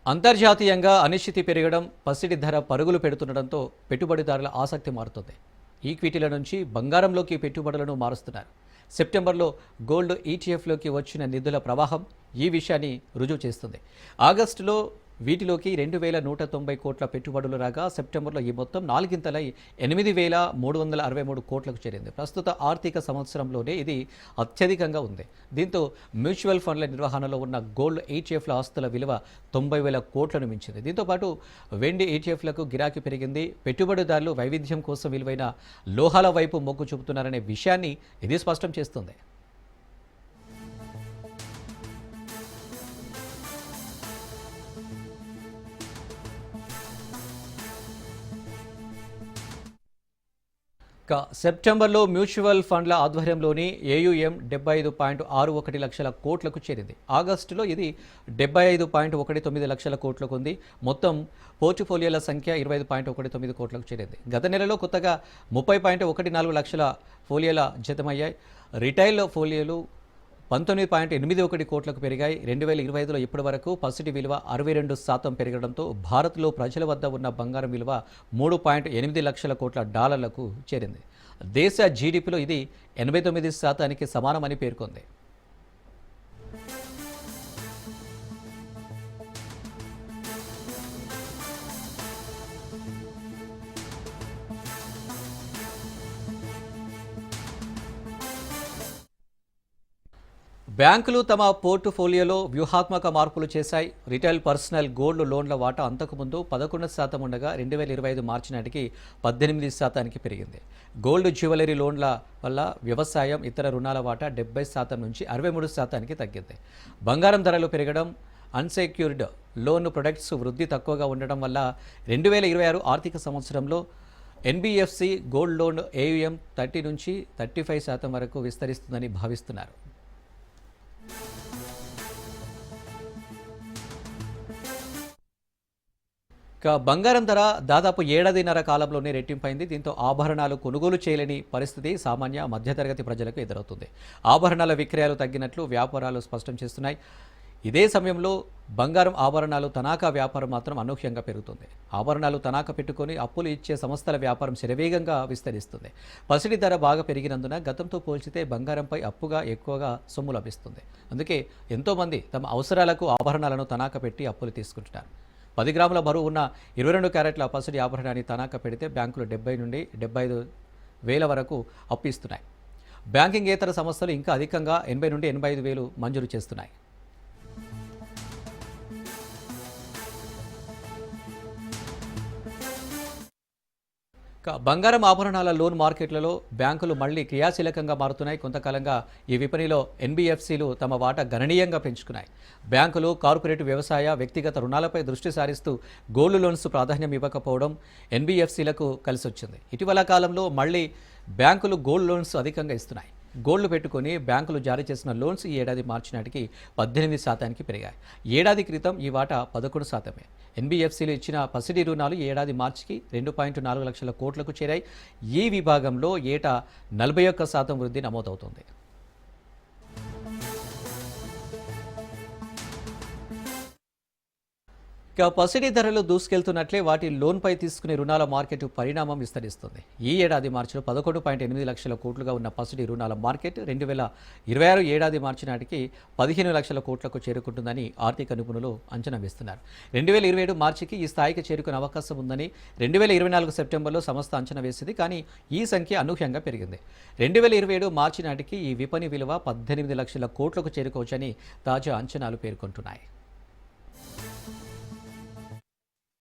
అంతర్జాతీయంగా అనిశ్చితి పెరగడం, పసిడి ధర పరుగులు పెడుతుండటంతో పెట్టుబడిదారుల ఆసక్తి మారుతుంది. ఈక్విటీల నుంచి బంగారంలోకి పెట్టుబడులను మారుస్తున్నారు. సెప్టెంబర్లో గోల్డ్ ఈటీఎఫ్లోకి వచ్చిన నిధుల ప్రవాహం ఈ విషయాన్ని రుజువు చేస్తుంది. ఆగస్టులో వీటిలోకి 2,190 కోట్ల పెట్టుబడులు రాగా సెప్టెంబర్లో ఈ మొత్తం నాలుగింతలై 8,363 కోట్లకు చేరింది. ప్రస్తుత ఆర్థిక సంవత్సరంలోనే ఇది అత్యధికంగా ఉంది. దీంతో మ్యూచువల్ ఫండ్ల నిర్వహణలో ఉన్న గోల్డ్ ఈటీఎఫ్ల ఆస్తుల విలువ 90,000 కోట్లను మించింది. దీంతోపాటు వెండి ఈటీఎఫ్లకు గిరాకీ పెరిగింది. పెట్టుబడిదారులు వైవిధ్యం కోసం విలువైన లోహాల వైపు మొగ్గు చూపుతున్నారనే విషయాన్ని ఇది స్పష్టం చేస్తుంది. సెప్టెంబర్లో మ్యూచువల్ ఫండ్ల ఆధ్వర్యంలోని ఏయుఎం 75.61 లక్షల కోట్లకు చేరింది. ఆగస్టులో ఇది 75.19 లక్షల కోట్లకు ఉంది. మొత్తం పోర్టుఫోలియోల సంఖ్య 25.19 కోట్లకు చేరింది. గత నెలలో కొత్తగా 30.14 లక్షల ఫోలియోల జతమయ్యాయి. రిటైల్ ఫోలియోలు 19.81 కోట్లకు పెరిగాయి. 2025లో ఇప్పటి వరకు పసిడి విలువ 62% పెరగడంతో భారత్లో ప్రజల వద్ద ఉన్న బంగారం విలువ 3.8 లక్షల కోట్ల డాలర్లకు చేరింది. దేశ జీడీపీలో ఇది 89%కి సమానమని పేర్కొంది. బ్యాంకులు తమ పోర్టుఫోలియోలో వ్యూహాత్మక మార్పులు చేశాయి. రిటైల్ పర్సనల్ గోల్డ్ లోన్ల వాటా అంతకుముందు 11% ఉండగా 2025 మార్చి నాటికి 18%కి పెరిగింది. గోల్డ్ జ్యువెలరీ లోన్ల వల్ల వ్యవసాయం, ఇతర రుణాల వాటా 70% నుంచి 63%కి తగ్గింది. బంగారం ధరలు పెరగడం, అన్సెక్యూర్డ్ లోన్ ప్రొడక్ట్స్ వృద్ధి తక్కువగా ఉండడం వల్ల 2026 ఆర్థిక సంవత్సరంలో ఎన్బిఎఫ్సి గోల్డ్ లోన్ ఏయుఎం 30 నుంచి 35% వరకు విస్తరిస్తుందని భావిస్తున్నారు. బంగారం ధర దాదాపు ఏడాదిన్నర కాలంలోనే రెట్టింపైంది. దీంతో ఆభరణాలు కొనుగోలు చేయలేని పరిస్థితి సామాన్య మధ్యతరగతి ప్రజలకు ఎదురవుతుంది. ఆభరణాల విక్రయాలు తగ్గినట్లు వ్యాపారాలు స్పష్టం చేస్తున్నాయి. ఇదే సమయంలో బంగారం ఆభరణాలు తనాఖా వ్యాపారం మాత్రం అనూహ్యంగా పెరుగుతుంది. ఆభరణాలు తనాఖా పెట్టుకొని అప్పులు ఇచ్చే సంస్థల వ్యాపారం శరవేగంగా విస్తరిస్తుంది. పసిడి ధర బాగా పెరిగినందున గతంతో పోల్చితే బంగారంపై అప్పుగా ఎక్కువగా సొమ్ము లభిస్తుంది. అందుకే ఎంతోమంది తమ అవసరాలకు ఆభరణాలను తనాఖా పెట్టి అప్పులు తీసుకుంటున్నారు. 10 గ్రాముల బరువు ఉన్న 22 క్యారెట్ల పసిడి ఆభరణాన్ని తనాఖా పెడితే బ్యాంకులు 70 నుండి 75 వేల వరకు అప్పు ఇస్తున్నాయి. బ్యాంకింగేతర సంస్థలు ఇంకా అధికంగా 80 నుండి 85 వేలు మంజూరు చేస్తున్నాయి. బంగారం ఆభరణాల లోన్ మార్కెట్లలో బ్యాంకులు మళ్లీ క్రియాశీలకంగా మారుతున్నాయి. కొంతకాలంగా ఈ విపణిలో ఎన్బిఎఫ్సిలు తమ వాటా గణనీయంగా పెంచుకున్నాయి. బ్యాంకులు కార్పొరేట్ వ్యవసాయ, వ్యక్తిగత రుణాలపై దృష్టి సారిస్తూ గోల్డ్ లోన్స్ ప్రాధాన్యం ఇవ్వకపోవడం ఎన్బిఎఫ్సిలకు కలిసొచ్చింది. ఇటీవల కాలంలో మళ్లీ బ్యాంకులు గోల్డ్ లోన్స్ అధికంగా ఇస్తున్నాయి. గోల్డ్ పెట్టుకుని బ్యాంకులు జారీ చేసిన లోన్స్ ఈ ఏడాది మార్చి నాటికి 18%కి పెరిగాయి. ఏడాది క్రితం ఈ వాటా 11%. ఎన్బిఎఫ్సిలు ఇచ్చిన పసిడి రుణాలు ఈ ఏడాది మార్చికి 2.4 లక్షల కోట్లకు చేరాయి. ఈ విభాగంలో ఏటా 41% వృద్ధి నమోదవుతోంది. పసిడి ధరలు దూసుకెళ్తున్నట్లే వాటి లోన్పై తీసుకునే రుణాల మార్కెట్ పరిణామం విస్తరిస్తుంది. ఈ ఏడాది మార్చిలో 11.8 లక్షల కోట్లుగా ఉన్న పసిడి రుణాల మార్కెట్ 2026 ఏడాది మార్చి నాటికి 15 లక్షల కోట్లకు చేరుకుంటుందని ఆర్థిక నిపుణులు అంచనా వేస్తున్నారు. 2027 మార్చికి ఈ స్థాయికి చేరుకునే అవకాశం ఉందని 2024 సెప్టెంబర్లో సంస్థ అంచనా వేసింది. కానీ ఈ సంఖ్య అనూహ్యంగా పెరిగింది. 2027 మార్చి నాటికి ఈ విపణి విలువ 18 లక్షల కోట్లకు చేరుకోవచ్చని తాజా అంచనాలు పేర్కొంటున్నాయి.